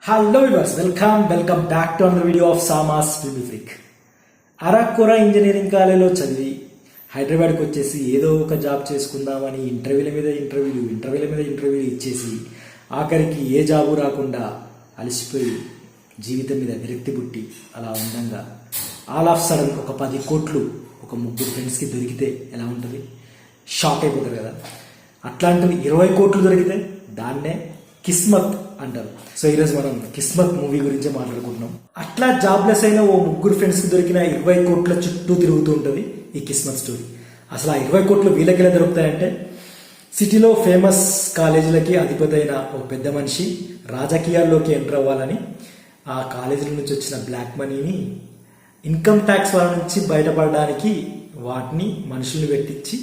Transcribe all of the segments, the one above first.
Hello viewers, welcome back to another video of సామాస్ film freak. అరకొర engineering కాలేజీలో చదివి హైదరాబాద్కి వచ్చేసి ఏదో ఒక జాబ్ చేసుకుందామని ఇంటర్వ్యూల మీద ఇంటర్వ్యూలు ఇచ్చేసి ఆఖరికి ఏ జాబు రాకుండా అలసిపోయి జీవితం మీద విరక్తి పుట్టి అలా ఉండంగా ఆల్ ఆఫ్ సడన్ ఒక 10 కోట్లు ఒక ముగ్గురు ఫ్రెండ్స్కి దొరికితే ఎలా ఉంటుంది? షాక్ అయిపోతారు కదా. అట్లాంటివి 20 కోట్లు దొరికితే దాన్నే కిస్మత్ అంటారు. సో ఈరోజు మనం కిస్మత్ మూవీ గురించే మాట్లాడుకుంటున్నాం. అట్లా జాబ్లెస్ అయిన ఓ ముగ్గురు ఫ్రెండ్స్కి దొరికిన 20 కోట్ల చుట్టూ తిరుగుతూ ఉంటుంది ఈ కిస్మత్ స్టోరీ. అసలు ఆ 20 కోట్లు వీళ్ళకి ఎలా దొరుకుతాయంటే, సిటీలో ఫేమస్ కాలేజీలకి అధిపతి అయిన ఓ పెద్ద మనిషి రాజకీయాల్లోకి ఎంటర్ అవ్వాలని ఆ కాలేజీల నుంచి వచ్చిన బ్లాక్ మనీని ఇన్కమ్ ట్యాక్స్ వాళ్ళ నుంచి బయటపడడానికి వాటిని మనుషుల్ని పెట్టించి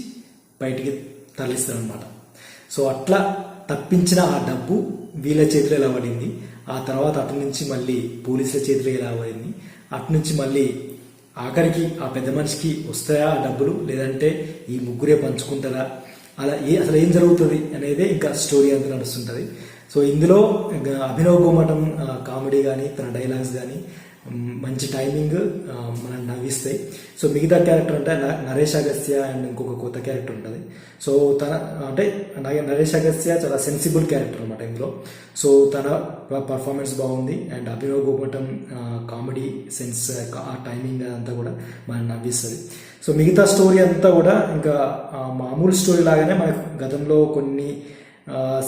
బయటికి తరలిస్తారనమాట. సో అట్లా తప్పించిన ఆ డబ్బు వీళ్ళ చేతిలో ఎలా పడింది, ఆ తర్వాత అటు నుంచి మళ్ళీ పోలీసుల చేతిలో ఎలా పడింది, అటు నుంచి మళ్ళీ ఆఖరికి ఆ పెద్ద మనిషికి వస్తాయా ఆ డబ్బులు, లేదంటే ఈ ముగ్గురే పంచుకుంటారా, అలా అసలు ఏం జరుగుతుంది అనేదే ఇంకా స్టోరీ అంతా నడుస్తుంటుంది. సో ఇందులో అభినవ్ గోమటం కామెడీ కానీ తన డైలాగ్స్ కానీ మంచి టైమింగ్ మనం నవ్విస్తాయి. సో మిగతా క్యారెక్టర్ అంటే నరేష్ అగస్త్య అండ్ ఇంకొక కొత్త క్యారెక్టర్ ఉంటుంది. సో తన అంటే నరేష్ అగస్త్య చాలా సెన్సిబుల్ క్యారెక్టర్ అనమాట ఇందులో. సో తన పర్ఫార్మెన్స్ బాగుంది and Abhinav Gomatam comedy sense ఆ టైమింగ్ అంతా కూడా మనం నవ్విస్తుంది. సో మిగతా స్టోరీ అంతా కూడా ఇంకా మామూలు స్టోరీ లాగానే మనకు గతంలో కొన్ని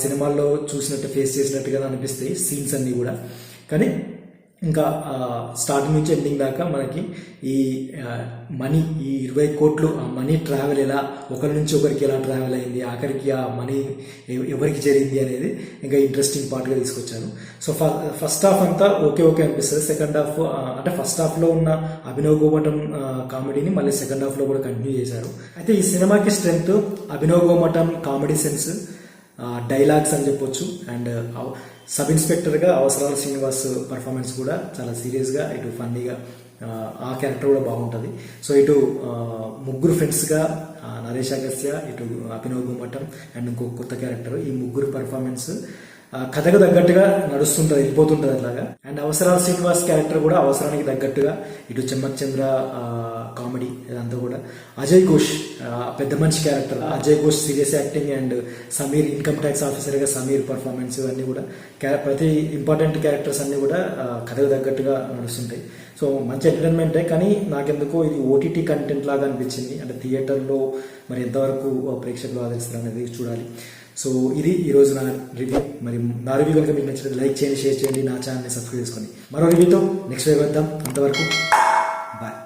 సినిమాల్లో చూసినట్టు ఫేస్ చేసినట్టుగా అనిపిస్తాయి సీన్స్ అన్నీ కూడా. కానీ ఇంకా స్టార్టింగ్ నుంచి ఎండింగ్ దాకా మనకి ఈ మనీ, ఈ 20 కోట్లు ఆ మనీ ట్రావెల్ ఎలా ఒకరి నుంచి ఒకరికి ఎలా ట్రావెల్ అయింది, ఆఖరికి ఆ మనీ ఎవరికి చేరింది అనేది ఇంకా ఇంట్రెస్టింగ్ పార్ట్గా తీసుకొచ్చాను. సో ఫస్ట్ హాఫ్ అంతా ఓకే అనిపిస్తుంది. సెకండ్ హాఫ్ అంటే ఫస్ట్ హాఫ్లో ఉన్న అభినవ్ గోమటం కామెడీని మళ్ళీ సెకండ్ హాఫ్లో కూడా కంటిన్యూ చేశారు. అయితే ఈ సినిమాకి strength Abhinav Gomatam comedy sense, dialogues అని చెప్పొచ్చు. అండ్ సబ్ ఇన్స్పెక్టర్గా అవసరాల శ్రీనివాస్ పర్ఫార్మెన్స్ కూడా చాలా సీరియస్గా, ఇటు ఫన్నీగా ఆ క్యారెక్టర్ కూడా బాగుంటుంది. సో ఇటు ముగ్గురు ఫ్రెండ్స్గా నరేష్ అగస్త్య, ఇటు అభినవ్ గుమ్మటం అండ్ ఇంకో కొత్త క్యారెక్టర్, ఈ ముగ్గురు పర్ఫార్మెన్స్ కథకు తగ్గట్టుగా నడుస్తుంటుంది, వెళ్ళిపోతుంటుంది అట్లాగా. అండ్ అవసరాల శ్రీనివాస్ క్యారెక్టర్ కూడా అవసరానికి తగ్గట్టుగా, ఇటు చెమ్మక్ చంద్ర కామెడీ ఇదంతా కూడా. అజయ్ ఘోష్ పెద్ద మనిషి character, Ajay Ghosh serious acting and Sameer income tax ఆఫీసర్గా సమీర్ పర్ఫార్మెన్స్ అన్నీ కూడా ప్రతి ఇంపార్టెంట్ క్యారెక్టర్స్ అన్నీ కూడా కథకు తగ్గట్టుగా నడుస్తుంటాయి. సో మంచి ఎంటర్టైన్మెంటే. కానీ నాకెందుకో ఇది ఓటీటీ కంటెంట్ లాగా అనిపించింది. అంటే థియేటర్లో మరి ఎంతవరకు ప్రేక్షకులు ఆదరిస్తారు అనేది చూడాలి. సో ఇది ఈరోజు నా రివ్యూ. మరి నా రివ్యూ కనుక మీకు నచ్చినట్టు లైక్ చేయండి, షేర్ చేయండి, నా ఛానల్ని సబ్స్క్రైబ్ చేసుకోండి. మరో రివ్యూతో నెక్స్ట్ వీడియో వద్దాం. అంతవరకు బాయ్.